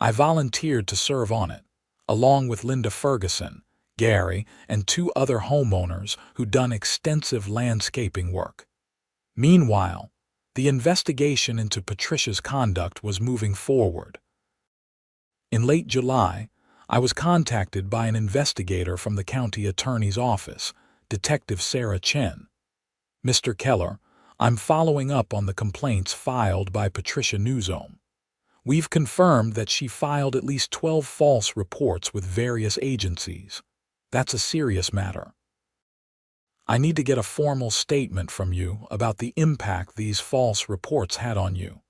I volunteered to serve on it, along with Linda Ferguson, Gary, and 2 other homeowners who'd done extensive landscaping work. Meanwhile, the investigation into Patricia's conduct was moving forward. In late July, I was contacted by an investigator from the county attorney's office, Detective Sarah Chen. Mr. Keller, I'm following up on the complaints filed by Patricia Newsome. We've confirmed that she filed at least 12 false reports with various agencies. That's a serious matter. I need to get a formal statement from you about the impact these false reports had on you.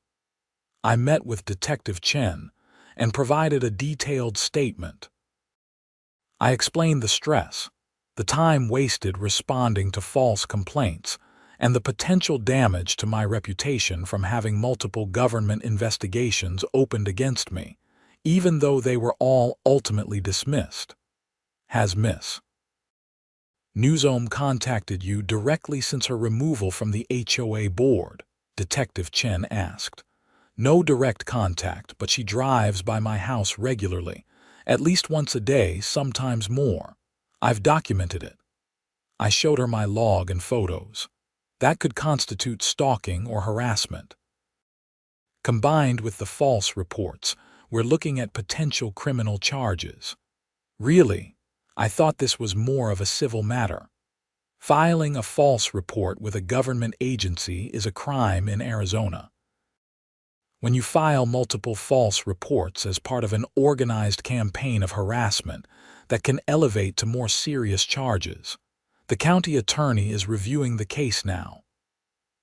I met with Detective Chen and provided a detailed statement. I explained the stress, the time wasted responding to false complaints, and the potential damage to my reputation from having multiple government investigations opened against me, even though they were all ultimately dismissed. Has Miss Newsom contacted you directly since her removal from the HOA board? Detective Chen asked. No direct contact, but she drives by my house regularly, at least once a day, sometimes more. I've documented it. I showed her my log and photos. That could constitute stalking or harassment. Combined with the false reports, we're looking at potential criminal charges. Really, I thought this was more of a civil matter. Filing a false report with a government agency is a crime in Arizona. When you file multiple false reports as part of an organized campaign of harassment that can elevate to more serious charges, the county attorney is reviewing the case now.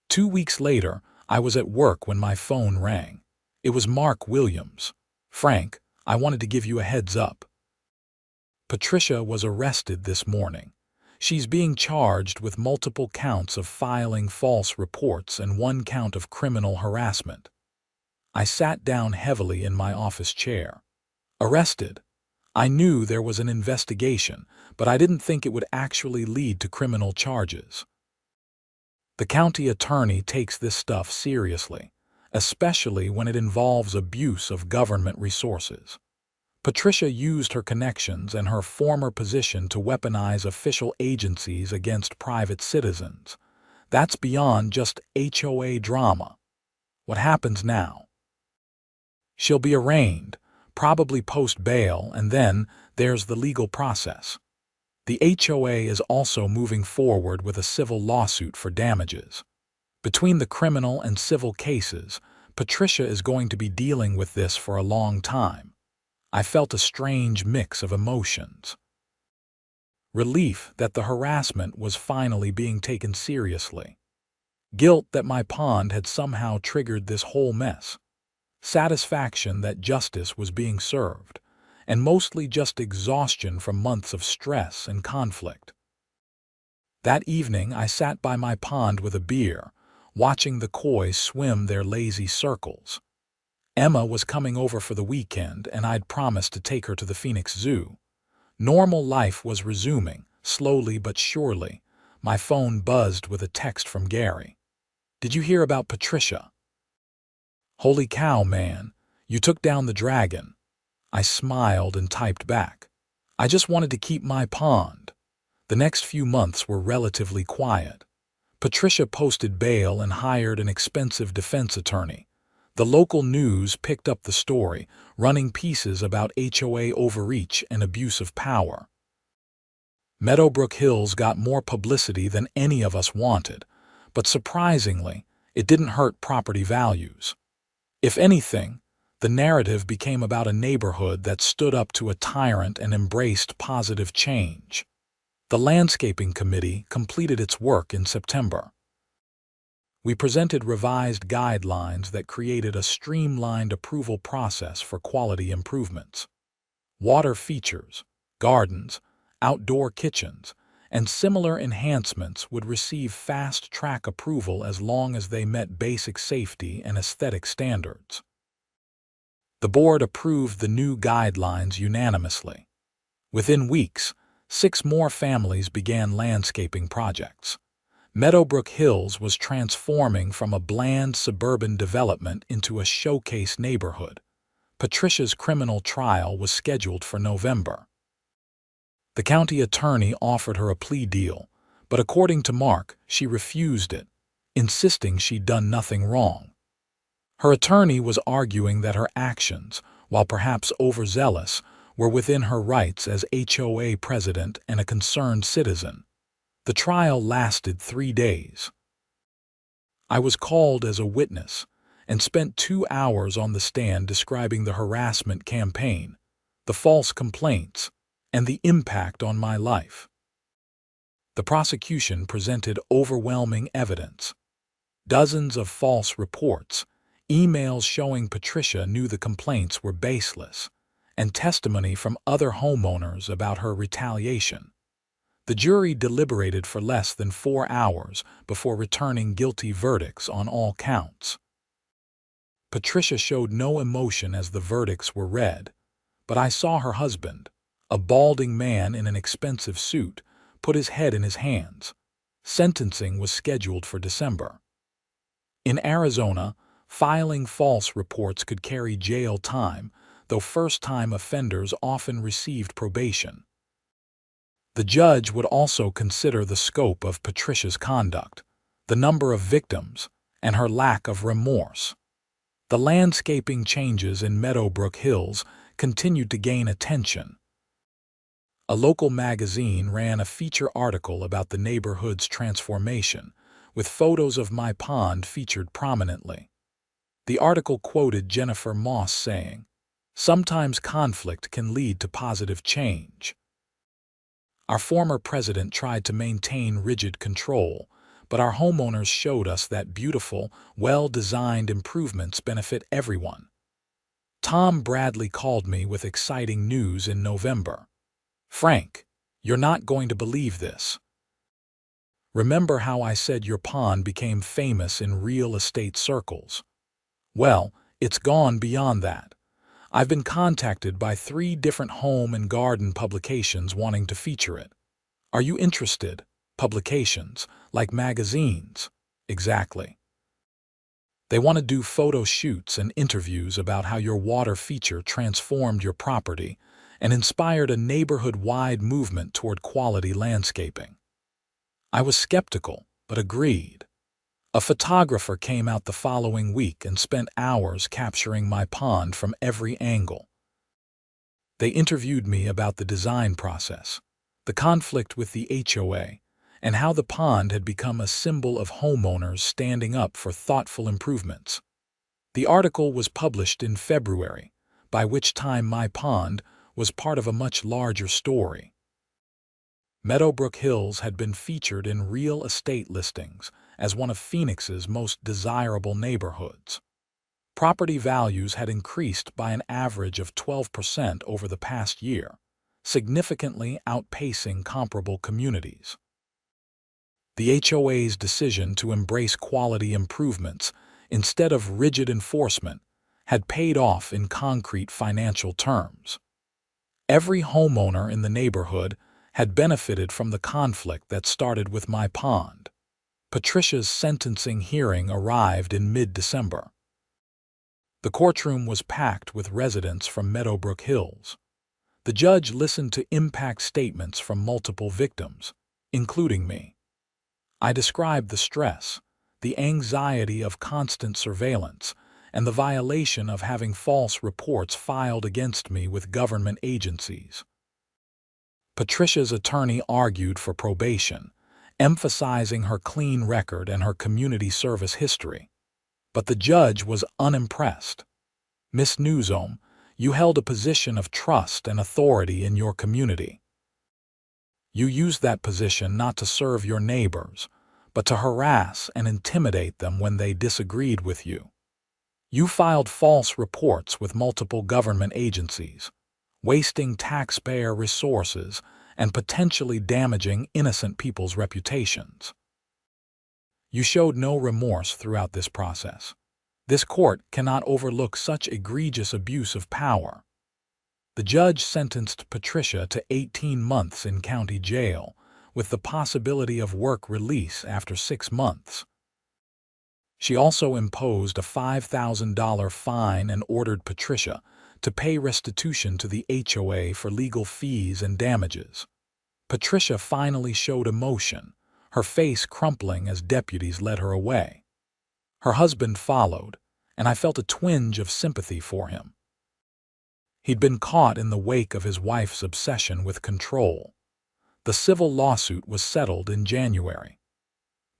2 weeks later, I was at work when my phone rang. It was Mark Williams. Frank, I wanted to give you a heads up. Patricia was arrested this morning. She's being charged with multiple counts of filing false reports and 1 count of criminal harassment. I sat down heavily in my office chair. Arrested? I knew there was an investigation, but I didn't think it would actually lead to criminal charges. The county attorney takes this stuff seriously, especially when it involves abuse of government resources. Patricia used her connections and her former position to weaponize official agencies against private citizens. That's beyond just HOA drama. What happens now? She'll be arraigned, probably post bail, and then there's the legal process. The HOA is also moving forward with a civil lawsuit for damages. Between the criminal and civil cases, Patricia is going to be dealing with this for a long time. I felt a strange mix of emotions. Relief that the harassment was finally being taken seriously. Guilt that my pond had somehow triggered this whole mess. Satisfaction that justice was being served, and mostly just exhaustion from months of stress and conflict. That evening, I sat by my pond with a beer, watching the koi swim their lazy circles. Emma was coming over for the weekend, and I'd promised to take her to the Phoenix Zoo. Normal life was resuming, slowly but surely. My phone buzzed with a text from Gary. Did you hear about Patricia? Holy cow, man, you took down the dragon. I smiled and typed back. I just wanted to keep my pond. The next few months were relatively quiet. Patricia posted bail and hired an expensive defense attorney. The local news picked up the story, running pieces about HOA overreach and abuse of power. Meadowbrook Hills got more publicity than any of us wanted, but surprisingly, it didn't hurt property values. If anything, the narrative became about a neighborhood that stood up to a tyrant and embraced positive change. The landscaping committee completed its work in September. We presented revised guidelines that created a streamlined approval process for quality improvements. Water features, gardens, outdoor kitchens, and similar enhancements would receive fast-track approval as long as they met basic safety and aesthetic standards. The board approved the new guidelines unanimously. Within weeks, 6 more families began landscaping projects. Meadowbrook Hills was transforming from a bland suburban development into a showcase neighborhood. Patricia's criminal trial was scheduled for November. The county attorney offered her a plea deal, but according to Mark, she refused it, insisting she'd done nothing wrong. Her attorney was arguing that her actions, while perhaps overzealous, were within her rights as HOA president and a concerned citizen. The trial lasted 3 days. I was called as a witness and spent 2 hours on the stand describing the harassment campaign, the false complaints, and the impact on my life. The prosecution presented overwhelming evidence. Dozens of false reports, emails showing Patricia knew the complaints were baseless, and testimony from other homeowners about her retaliation. The jury deliberated for less than 4 hours before returning guilty verdicts on all counts. Patricia showed no emotion as the verdicts were read, but I saw her husband, a balding man in an expensive suit, put his head in his hands. Sentencing was scheduled for December. In Arizona, filing false reports could carry jail time, though first-time offenders often received probation. The judge would also consider the scope of Patricia's conduct, the number of victims, and her lack of remorse. The landscaping changes in Meadowbrook Hills continued to gain attention. A local magazine ran a feature article about the neighborhood's transformation, with photos of my pond featured prominently. The article quoted Jennifer Moss saying, "Sometimes conflict can lead to positive change." Our former president tried to maintain rigid control, but our homeowners showed us that beautiful, well-designed improvements benefit everyone. Tom Bradley called me with exciting news in November. "Frank, you're not going to believe this. Remember how I said your pond became famous in real estate circles? Well, it's gone beyond that. I've been contacted by 3 different home and garden publications wanting to feature it. Are you interested? Publications, like magazines." Exactly. They want to do photo shoots and interviews about how your water feature transformed your property and inspired a neighborhood-wide movement toward quality landscaping. I was skeptical, but agreed. A photographer came out the following week and spent hours capturing my pond from every angle. They interviewed me about the design process, the conflict with the HOA, and how the pond had become a symbol of homeowners standing up for thoughtful improvements. The article was published in February, by which time my pond was part of a much larger story. Meadowbrook Hills had been featured in real estate listings as one of Phoenix's most desirable neighborhoods. Property values had increased by an average of 12% over the past year, significantly outpacing comparable communities. The HOA's decision to embrace quality improvements instead of rigid enforcement had paid off in concrete financial terms. Every homeowner in the neighborhood had benefited from the conflict that started with my pond. Patricia's sentencing hearing arrived in mid-December. The courtroom was packed with residents from Meadowbrook Hills. The judge listened to impact statements from multiple victims, including me. I described the stress, the anxiety of constant surveillance, and the violation of having false reports filed against me with government agencies. Patricia's attorney argued for probation, emphasizing her clean record and her community service history. But the judge was unimpressed. "Miss Newsom, you held a position of trust and authority in your community. You used that position not to serve your neighbors, but to harass and intimidate them when they disagreed with you. You filed false reports with multiple government agencies, wasting taxpayer resources and potentially damaging innocent people's reputations. You showed no remorse throughout this process. This court cannot overlook such egregious abuse of power." The judge sentenced Patricia to 18 months in county jail, with the possibility of work release after 6 months. She also imposed a $5,000 fine and ordered Patricia to pay restitution to the HOA for legal fees and damages. Patricia finally showed emotion, her face crumpling as deputies led her away. Her husband followed, and I felt a twinge of sympathy for him. He'd been caught in the wake of his wife's obsession with control. The civil lawsuit was settled in January.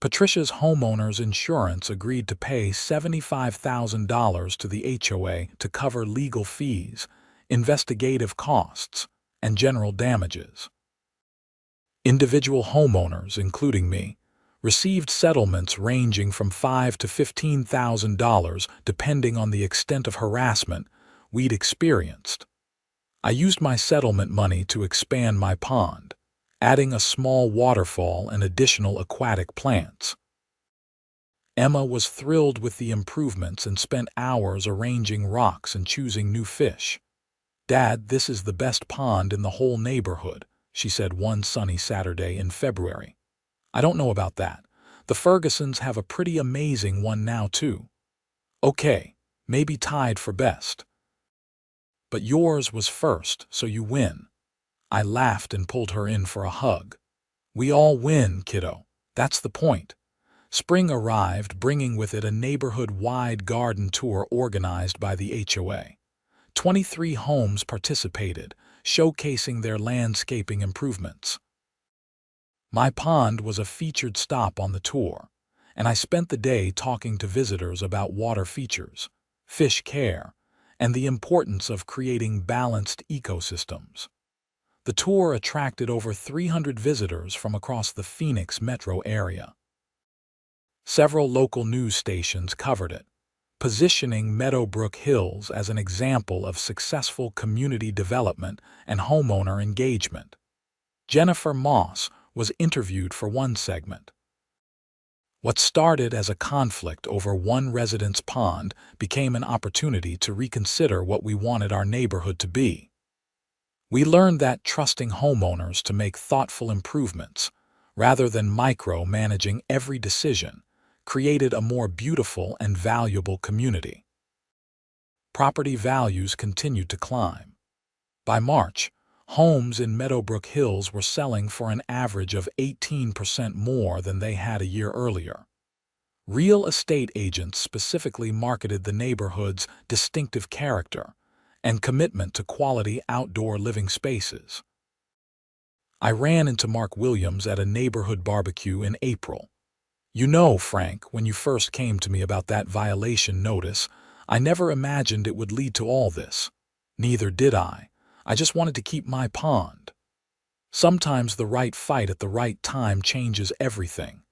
Patricia's homeowner's insurance agreed to pay $75,000 to the HOA to cover legal fees, investigative costs, and general damages. Individual homeowners, including me, received settlements ranging from $5,000 to $15,000 depending on the extent of harassment we'd experienced. I used my settlement money to expand my pond, adding a small waterfall and additional aquatic plants. Emma was thrilled with the improvements and spent hours arranging rocks and choosing new fish. "Dad, this is the best pond in the whole neighborhood," she said one sunny Saturday in February. "I don't know about that. The Fergusons have a pretty amazing one now, too." "Okay, maybe tied for best. But yours was first, so you win." I laughed and pulled her in for a hug. "We all win, kiddo. That's the point." Spring arrived, bringing with it a neighborhood-wide garden tour organized by the HOA. 23 homes participated, showcasing their landscaping improvements. My pond was a featured stop on the tour, and I spent the day talking to visitors about water features, fish care, and the importance of creating balanced ecosystems. The tour attracted over 300 visitors from across the Phoenix metro area. Several local news stations covered it, positioning Meadowbrook Hills as an example of successful community development and homeowner engagement. Jennifer Moss was interviewed for one segment. What started as a conflict over one resident's pond became an opportunity to reconsider what we wanted our neighborhood to be. We learned that trusting homeowners to make thoughtful improvements, rather than micro-managing every decision, created a more beautiful and valuable community. Property values continued to climb. By March, homes in Meadowbrook Hills were selling for an average of 18% more than they had a year earlier. Real estate agents specifically marketed the neighborhood's distinctive character and commitment to quality outdoor living spaces. I ran into Mark Williams at a neighborhood barbecue in April. "You know, Frank, when you first came to me about that violation notice, I never imagined it would lead to all this." "Neither did I. I just wanted to keep my pond." Sometimes the right fight at the right time changes everything.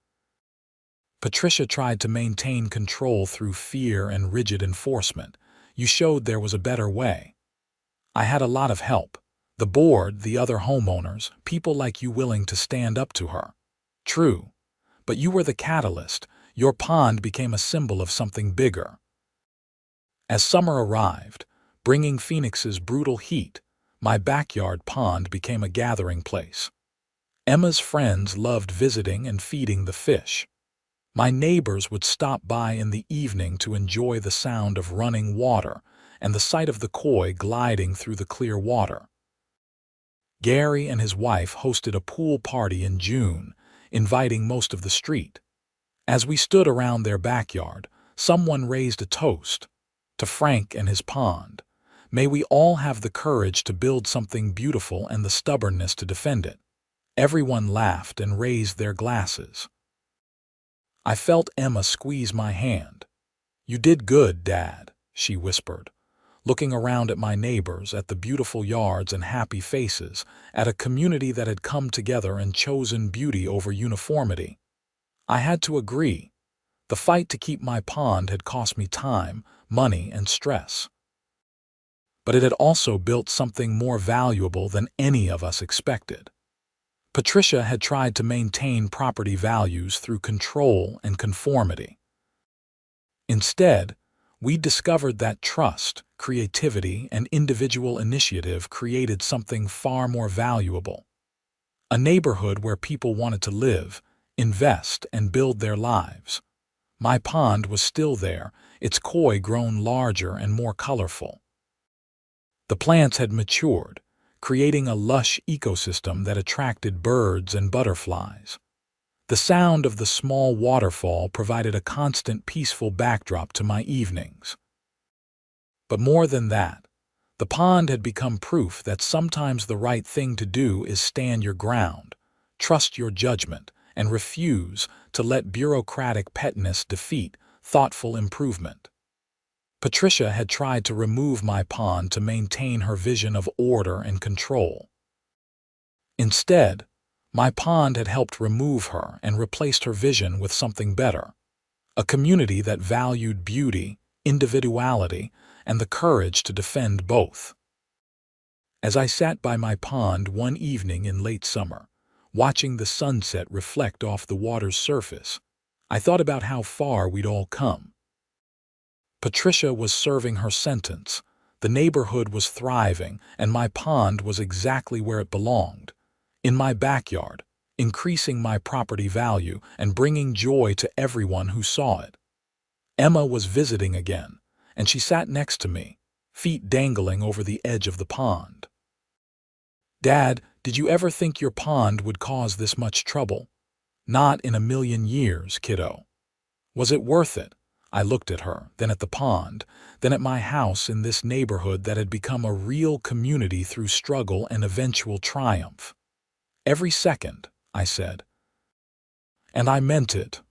Patricia tried to maintain control through fear and rigid enforcement. "You showed there was a better way." I had a lot of help. The board, the other homeowners, people like you willing to stand up to her. "True. But you were the catalyst. Your pond became a symbol of something bigger." As summer arrived, bringing Phoenix's brutal heat, my backyard pond became a gathering place. Emma's friends loved visiting and feeding the fish. My neighbors would stop by in the evening to enjoy the sound of running water and the sight of the koi gliding through the clear water. Gary and his wife hosted a pool party in June, inviting most of the street. As we stood around their backyard, someone raised a toast to Frank and his pond. "May we all have the courage to build something beautiful and the stubbornness to defend it." Everyone laughed and raised their glasses. I felt Emma squeeze my hand. "You did good, Dad," she whispered, looking around at my neighbors, at the beautiful yards and happy faces, at a community that had come together and chosen beauty over uniformity. I had to agree. The fight to keep my pond had cost me time, money, and stress. But it had also built something more valuable than any of us expected. Patricia had tried to maintain property values through control and conformity. Instead, we discovered that trust, creativity, and individual initiative created something far more valuable. A neighborhood where people wanted to live, invest, and build their lives. My pond was still there, its koi grown larger and more colorful. The plants had matured, creating a lush ecosystem that attracted birds and butterflies. The sound of the small waterfall provided a constant peaceful backdrop to my evenings. But more than that, the pond had become proof that sometimes the right thing to do is stand your ground, trust your judgment, and refuse to let bureaucratic pettiness defeat thoughtful improvement. Patricia had tried to remove my pond to maintain her vision of order and control. Instead, my pond had helped remove her and replaced her vision with something better, a community that valued beauty, individuality, and the courage to defend both. As I sat by my pond one evening in late summer, watching the sunset reflect off the water's surface. I thought about how far we'd all come. Patricia was serving her sentence. The neighborhood was thriving, and my pond was exactly where it belonged, in my backyard, increasing my property value and bringing joy to everyone who saw it. Emma was visiting again, and she sat next to me, feet dangling over the edge of the pond. "Dad, did you ever think your pond would cause this much trouble?" "Not in a million years, kiddo." "Was it worth it?" I looked at her, then at the pond, then at my house in this neighborhood that had become a real community through struggle and eventual triumph. "Every second," I said. And I meant it.